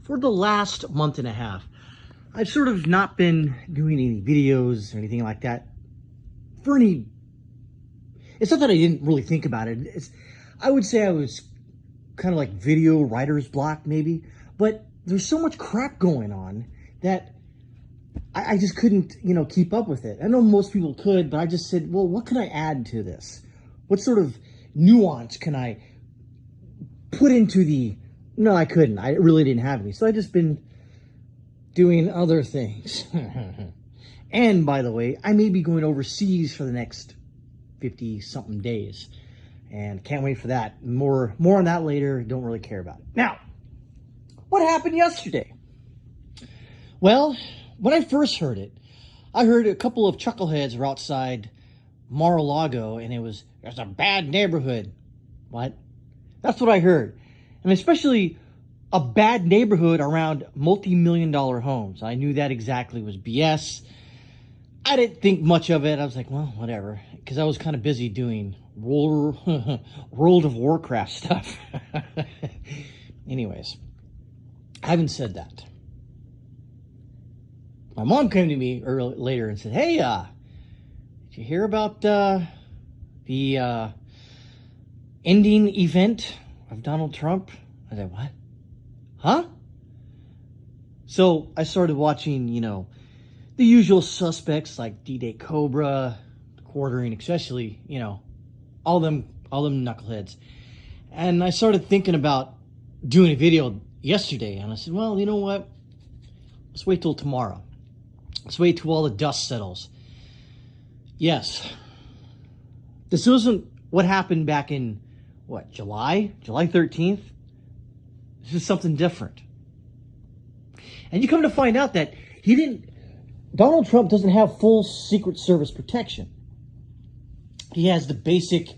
for the last month and a half, I've sort of not been doing any videos or anything like that for any... It's not that I didn't really think about it. I would say I was kind of like video writer's block maybe, but there's so much crap going on that I just couldn't, keep up with it. I know most people could, but I just said, well, what can I add to this? What sort of nuance can I put into the... No, I couldn't. I really didn't have any. So I just been doing other things. And by the way, I may be going overseas for the next 50-something days. And can't wait for that. More on that later. Don't really care about it. Now, what happened yesterday? Well, when I first heard it, I heard a couple of chuckleheads were outside Mar-a-Lago, and it's a bad neighborhood. What? That's what I heard. And especially a bad neighborhood around multi-million-dollar homes. I knew that exactly was BS. I didn't think much of it. I was like, well, whatever. Because I was kind of busy doing World of Warcraft stuff. Anyways, having said that, my mom came to me later and said, hey, did you hear about the ending event of Donald Trump? I said, what? Huh? So I started watching, the usual suspects like D-Day Cobra, Quartering, especially, all them knuckleheads. And I started thinking about doing a video yesterday, and I said, well, you know what? Let's wait till tomorrow. Let's wait till all the dust settles. Yes. This wasn't what happened back in, July 13th? This is something different. And you come to find out that Donald Trump doesn't have full Secret Service protection. He has the basic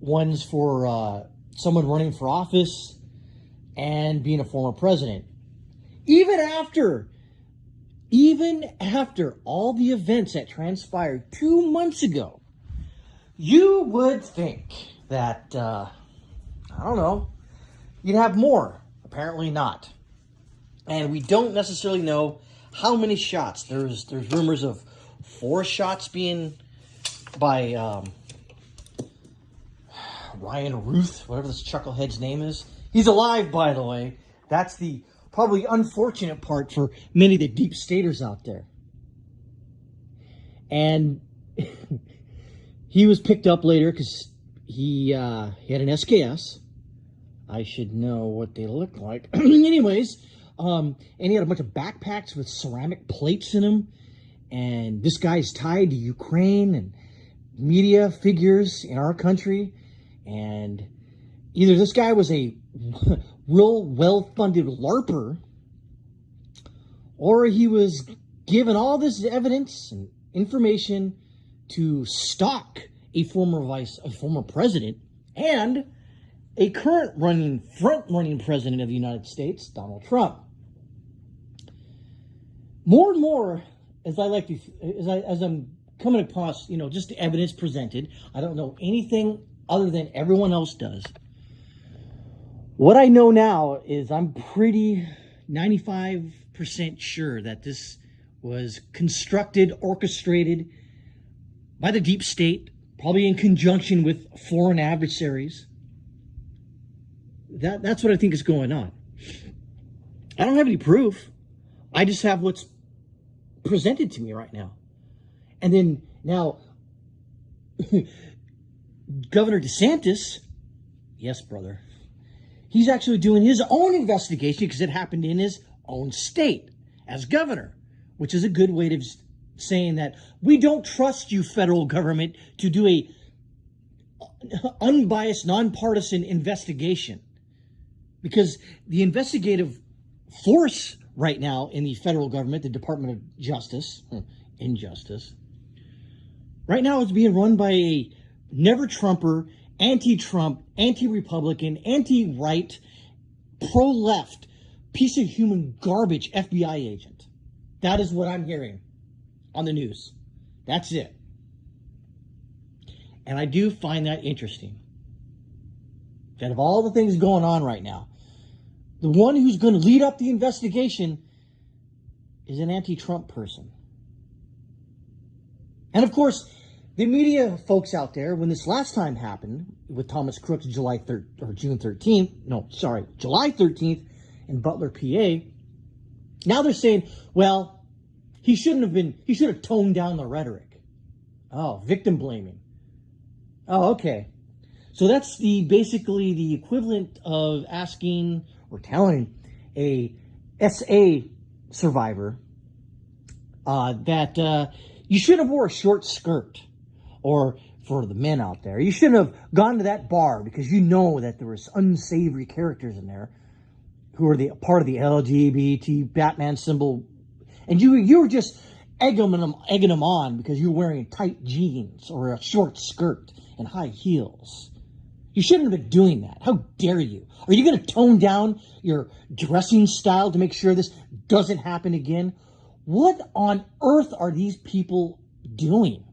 ones for someone running for office and being a former president. Even after all the events that transpired 2 months ago, you would think that, you'd have more. Apparently not. And we don't necessarily know how many shots. There's rumors of 4 shots being by Ryan Ruth, whatever this chucklehead's name is. He's alive, by the way. That's the probably unfortunate part for many of the deep staters out there. And he was picked up later because he had an SKS. I should know what they look like. Anyways, and he had a bunch of backpacks with ceramic plates in them. And this guy's tied to Ukraine and media figures in our country. And either this guy was a real well-funded LARPer, or he was given all this evidence and information to stalk a former president and a front-running president of the United States, Donald Trump. More and more, as I'm coming across, just the evidence presented, I don't know anything other than everyone else does. What I know now is I'm pretty 95% sure that this was constructed, orchestrated by the deep state, probably in conjunction with foreign adversaries. That's what I think is going on. I don't have any proof. I just have what's presented to me right now. And then now, Governor DeSantis, yes, brother, he's actually doing his own investigation because it happened in his own state as governor, which is a good way of saying that we don't trust you, federal government, to do a unbiased, nonpartisan investigation. Because the investigative force right now in the federal government, the Department of Justice, injustice, right now is being run by a never-Trumper, anti-Trump, anti-Republican, anti-right, pro-left, piece of human garbage FBI agent. That is what I'm hearing on the news. That's it. And I do find that interesting. That of all the things going on right now, The one who's going to lead up the investigation is an anti-Trump person. And of course, the media folks out there, when this last time happened with Thomas Crooks, July 13th in Butler, PA, now they're saying, well, he should have toned down the rhetoric. Oh, victim blaming. Oh, okay. So that's basically the equivalent of asking or telling a SA survivor that you should have wore a short skirt. Or for the men out there, you shouldn't have gone to that bar because you know that there was unsavory characters in there who are part of the LGBT Batman symbol, and you were just egging them on because you were wearing tight jeans or a short skirt and high heels. You shouldn't have been doing that. How dare you? Are you going to tone down your dressing style to make sure this doesn't happen again? What on earth are these people doing?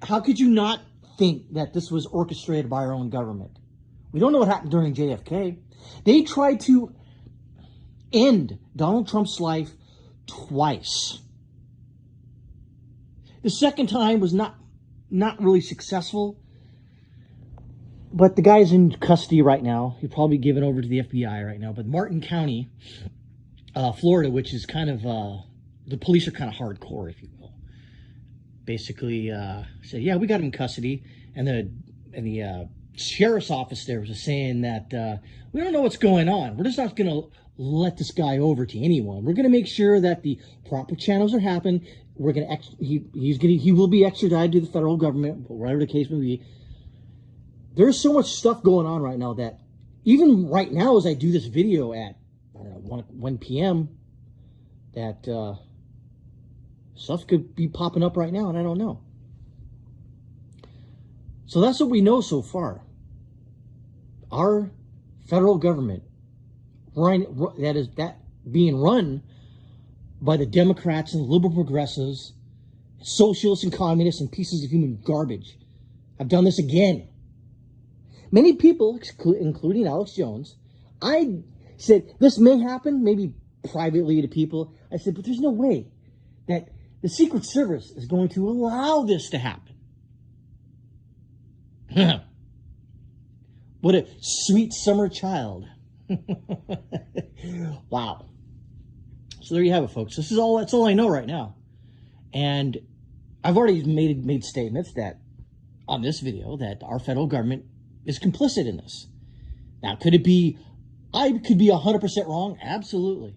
How could you not think that this was orchestrated by our own government? We don't know what happened during JFK. They tried to end Donald Trump's life twice. The second time was not really successful, but the guy's in custody right now. He's probably given over to the FBI right now. But Martin County, Florida, which is kind of, the police are kind of hardcore, if you will. Basically, said, yeah, we got him in custody. And the sheriff's office there was saying that we don't know what's going on. We're just not going to let this guy over to anyone. We're going to make sure that the proper channels are happening. We're going to he will be extradited to the federal government, whatever the case may be. There's so much stuff going on right now that even right now, as I do this video at 1 p.m., that stuff could be popping up right now, and I don't know. So that's what we know so far. Our federal government, being run by the Democrats and liberal progressives, socialists and communists and pieces of human garbage, have done this again. Many people, including Alex Jones, I said, this may happen, maybe privately to people. I said, but there's no way that the Secret Service is going to allow this to happen. What a sweet summer child. Wow. So there you have it, folks. That's all I know right now. And I've already made statements that on this video that our federal government is complicit in this. Now, I could be 100% wrong? Absolutely.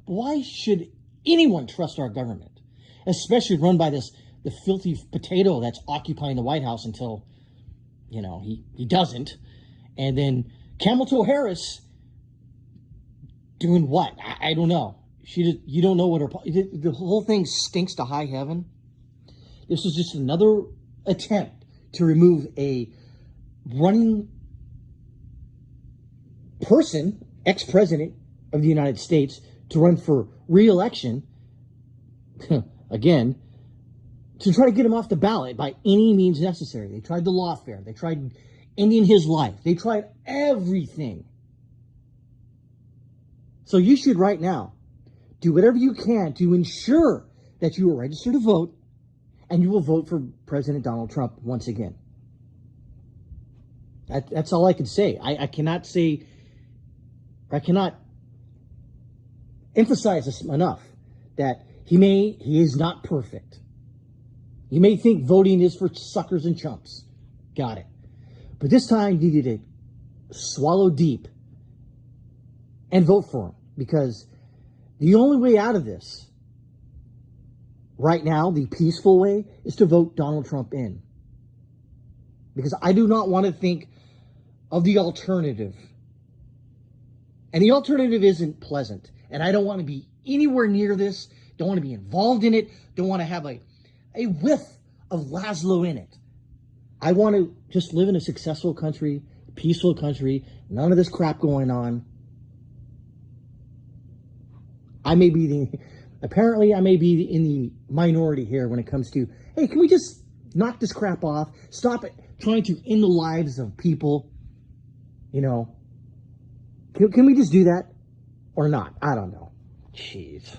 But why should anyone trust our government, especially run by the filthy potato that's occupying the White House until, he doesn't. And then Kamala Harris doing what? I don't know. You don't know what the whole thing stinks to high heaven. This is just another attempt to remove a running person, ex-president of the United States, to run for re-election, again, to try to get him off the ballot by any means necessary. They tried the lawfare. They tried ending his life. They tried everything. So you should right now do whatever you can to ensure that you are registered to vote and you will vote for President Donald Trump once again. That's all I can say. I cannot emphasize this enough, that he is not perfect. You may think voting is for suckers and chumps. Got it. But this time you need to swallow deep and vote for him, because the only way out of this right now, the peaceful way, is to vote Donald Trump in. Because I do not want to think of the alternative. And the alternative isn't pleasant. And I don't want to be anywhere near this. Don't want to be involved in it. Don't want to have a whiff of Laszlo in it. I want to just live in a successful country, peaceful country, none of this crap going on. Apparently I may be in the minority here when it comes to, hey, can we just knock this crap off? Stop it trying to end the lives of people, you know, can we just do that or not? I don't know. Jeez.